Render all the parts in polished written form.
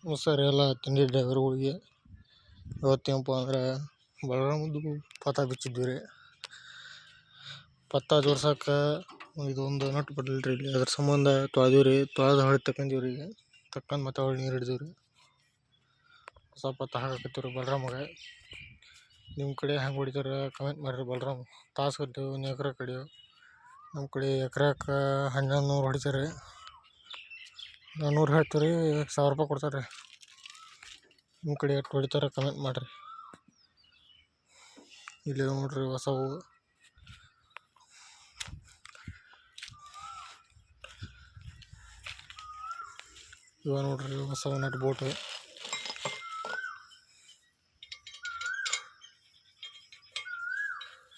ನಮಸ್ಕಾರ ಎಲ್ಲ ತಿಂಡಿ ಡ್ರೈವರ್ಗಳಿಗೆ. ಇವತ್ತೇನಪ್ಪ ಅಂದ್ರೆ ಬಲರಾಮದ್ದು ಪತ್ತ ಬಿಚ್ಚಿದ್ವಿ ರೀ. ಪತ್ತ ಜೋಡ್ಸಕ್ಕೆ ಇದೊಂದು ನಟ್ಟು ಬರಲಿಲ್ಲ ರೀ. ಇಲ್ಲಿ ಅದ್ರ ಸಂಬಂಧ ತೊಳೆದಿವಿ ರೀ. ತೊಳೆದು ಹೊಳ್ಳಿ ತಗೊಂಡಿವಿ ರೀ. ಈಗ ತಕ್ಕಂಡು ಮತ್ತೆ ಹೊಳ್ಳಿ ನೀರು ಹಿಡಿದೀವಿ ರೀ. ಹೊಸ ಪತ್ತ ಹಾಕಕತ್ತೀವಿ ರೀ ಬಲರಾಮಗೆ. ನಿಮ್ಮ ಕಡೆ ಹೆಂಗೆ ಹೊಡಿತಾರೆ ಕಮೆಂಟ್ ಮಾಡಿರಿ. ಬಲರಾಮ್ ತಾಸು ಕಟ್ಟಿವು, ಒಂದು ಎಕರೆ ಕಡಿಯೋ. ನಮ್ಮ ಕಡೆ ಎಕರೆಕ್ಕೆ 1100 ಹೊಡಿತಾರೆ ರೀ. 400 ಹೇಳ್ತೀವಿ ರೀ, 1000 ರೂಪಾಯಿ ಕೊಡ್ತಾರೆ ರೀ. ನಿಮ್ಮ ಕಡೆ ಎಷ್ಟು ಹೊಡಿತಾರೆ ಕಮೆಂಟ್ ಮಾಡಿರಿ. ಇಲ್ಲಿ ನೋಡ್ರಿ ಹೊಸವು. ಇವ ನೋಡ್ರಿ ಹೊಸವು ನಟ್ ಬೋಟ್.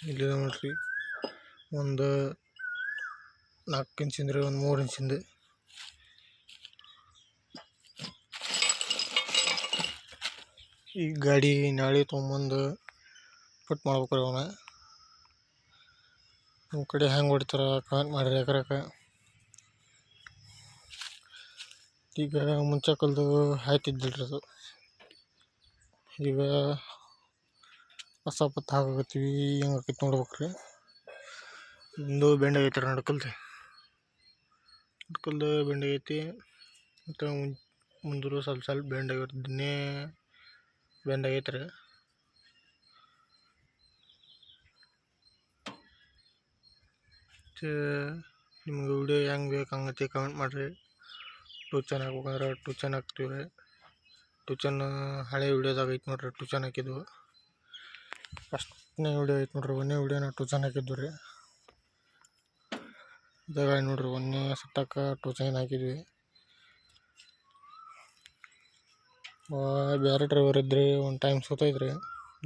ಇಲ್ಲಿ ನೋಡ್ರಿ ಒಂದು 4 ಇಂಚಿಂದ ರೀ, ಒಂದು 3 ಇಂಚಿಂದ. ಈ ಗಾಡಿ ನಾಳೆ ತೊಗೊಂಬಂದು ಫಿಟ್ ಮಾಡ್ಬೇಕ್ರಿ ಅವನ್ನ. ನಿಮ್ಮ ಕಡೆ ಹೆಂಗೆ ಹೊಡಿತಾರ ಕಮೆಂಟ್ ಮಾಡಿರಿ ಎಕರೆಕ್ಕೆ. ಈಗ ಮುಂಚೆ ಕಲ್ದು ಹಾಯ್ತಿದ್ದಿಲ್ರಿ ಅದು. ಈಗ ಹೊಸ ಪತ್ತ ಹಾಕಕತ್ತೀವಿ. ಹೆಂಗೆ ಆಕೈತಿ ನೋಡ್ಬೇಕ್ರಿ. ಒಂದು ಬೆಂಡ್ ಆಗೈತೆ ರೀ ನಡ್ಕಲ್ದು ಬೆಂಡ್ ಆಗೈತಿ. ಮತ್ತು ಮುಂದರು ಸ್ವಲ್ಪ ಬೆಂಡ್ ಆಗಿರ್ತೀನಿ ಬೆಂಡ್ ಆಗೈತೆ ರೀ. ನಿಮ್ಗೆ ವಿಡಿಯೋ ಹೆಂಗೆ ಬೇಕು ಹಂಗತಿ ಕಮೆಂಟ್ ಮಾಡಿರಿ. ಟೂಚನ್ ಹಾಕ್ಬೇಕಂದ್ರೆ ಟೂಚನ್ ಹಾಕ್ತೀವಿ ರೀ. ಟೂಚನ್ ಹಳೆ ವಿಡಿಯೋದಾಗ ಐತೆ ನೋಡ್ರಿ, ಟೂಚನ್ ಹಾಕಿದ್ವು. ಫಸ್ಟ್ನೇ ವಿಡಿಯೋ ಐತೆ ನೋಡ್ರಿ, ಒಂದನೇ ವಿಡಿಯೋನ ಟೂಚನ್ ಹಾಕಿದ್ವಿ ರೀ. ಇದಾಗ ನೋಡ್ರಿ ಒಂದನೇ ಸಟ್ಟಕ್ಕೆ ಟೂಚನ್ ಹಾಕಿದ್ವಿ. ಬೇರೆ ಡ್ರೈವರ್ ಇದ್ರಿ, ಒಂದು ಟೈಮ್ ಸೋತೈತ್ರಿ.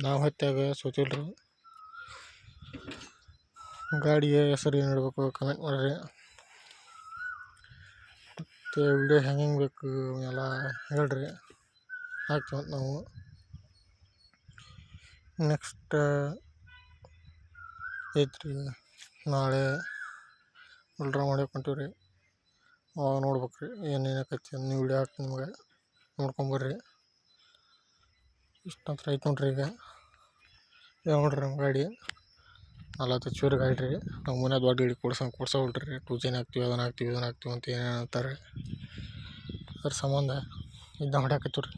ನಾವು ಹತ್ಯಾಗ ಸೋತಿಲ್ರಿ. ಗಾಡಿಯ ಹೆಸರು ಏನು ಇಡಬೇಕು ಕಮೆಂಟ್ ಮಾಡಿರಿ. ಮತ್ತು ವಿಡಿಯೋ ಹೆಂಗೆ ಬೇಕು ಎಲ್ಲ ಹೇಳ್ರಿ, ಹಾಕ್ತೀವಿ ಅಂತ ನಾವು. ನೆಕ್ಸ್ಟ್ ಐತ್ರಿ ನಾಳೆ ಬಲರಾಮ್ ಹೊಡ್ಯಕ್ಕೆ ಹೊಂಟೀವಿ ರೀ. ಅವಾಗ ನೋಡ್ಬೇಕ್ರಿ ಏನೇನು ಆಕೈತಿ ಅಂತ ವಿಡಿಯೋ ಹಾಕ್ತೀನಿ ನಿಮ್ಗೆ, ನೋಡ್ಕೊಂಬರ್ರಿ. ಇಷ್ಟು ಹತ್ರ ಐತೆ ನೋಡ್ರಿ. ಈಗ ನೋಡ್ರಿ ನಮ್ಮ ಗಾಡಿ 40 ಚೂರು ಗಾಡಿ ರೀ. ನಾವು ಮನೆ ದೊಡ್ಡ ಗಾಡಿ ಕೊಡ್ಸೋಲ್ರಿ. ಟೂಚನ್ ಹಾಕ್ತೀವಿ, ಅದನ್ನು ಹಾಕ್ತೀವಿ, ಇದನ್ನು ಹಾಕ್ತೀವಿ ಅಂತ ಏನೇನು ಅಂತಾರೆ. ಅದ್ರ ಸಂಬಂಧ ಇದನ್ನ ಹೊಡ್ಯಾಕತ್ತೀವಿ ರೀ.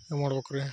ಏನು ಮಾಡ್ಬೇಕು ರೀ.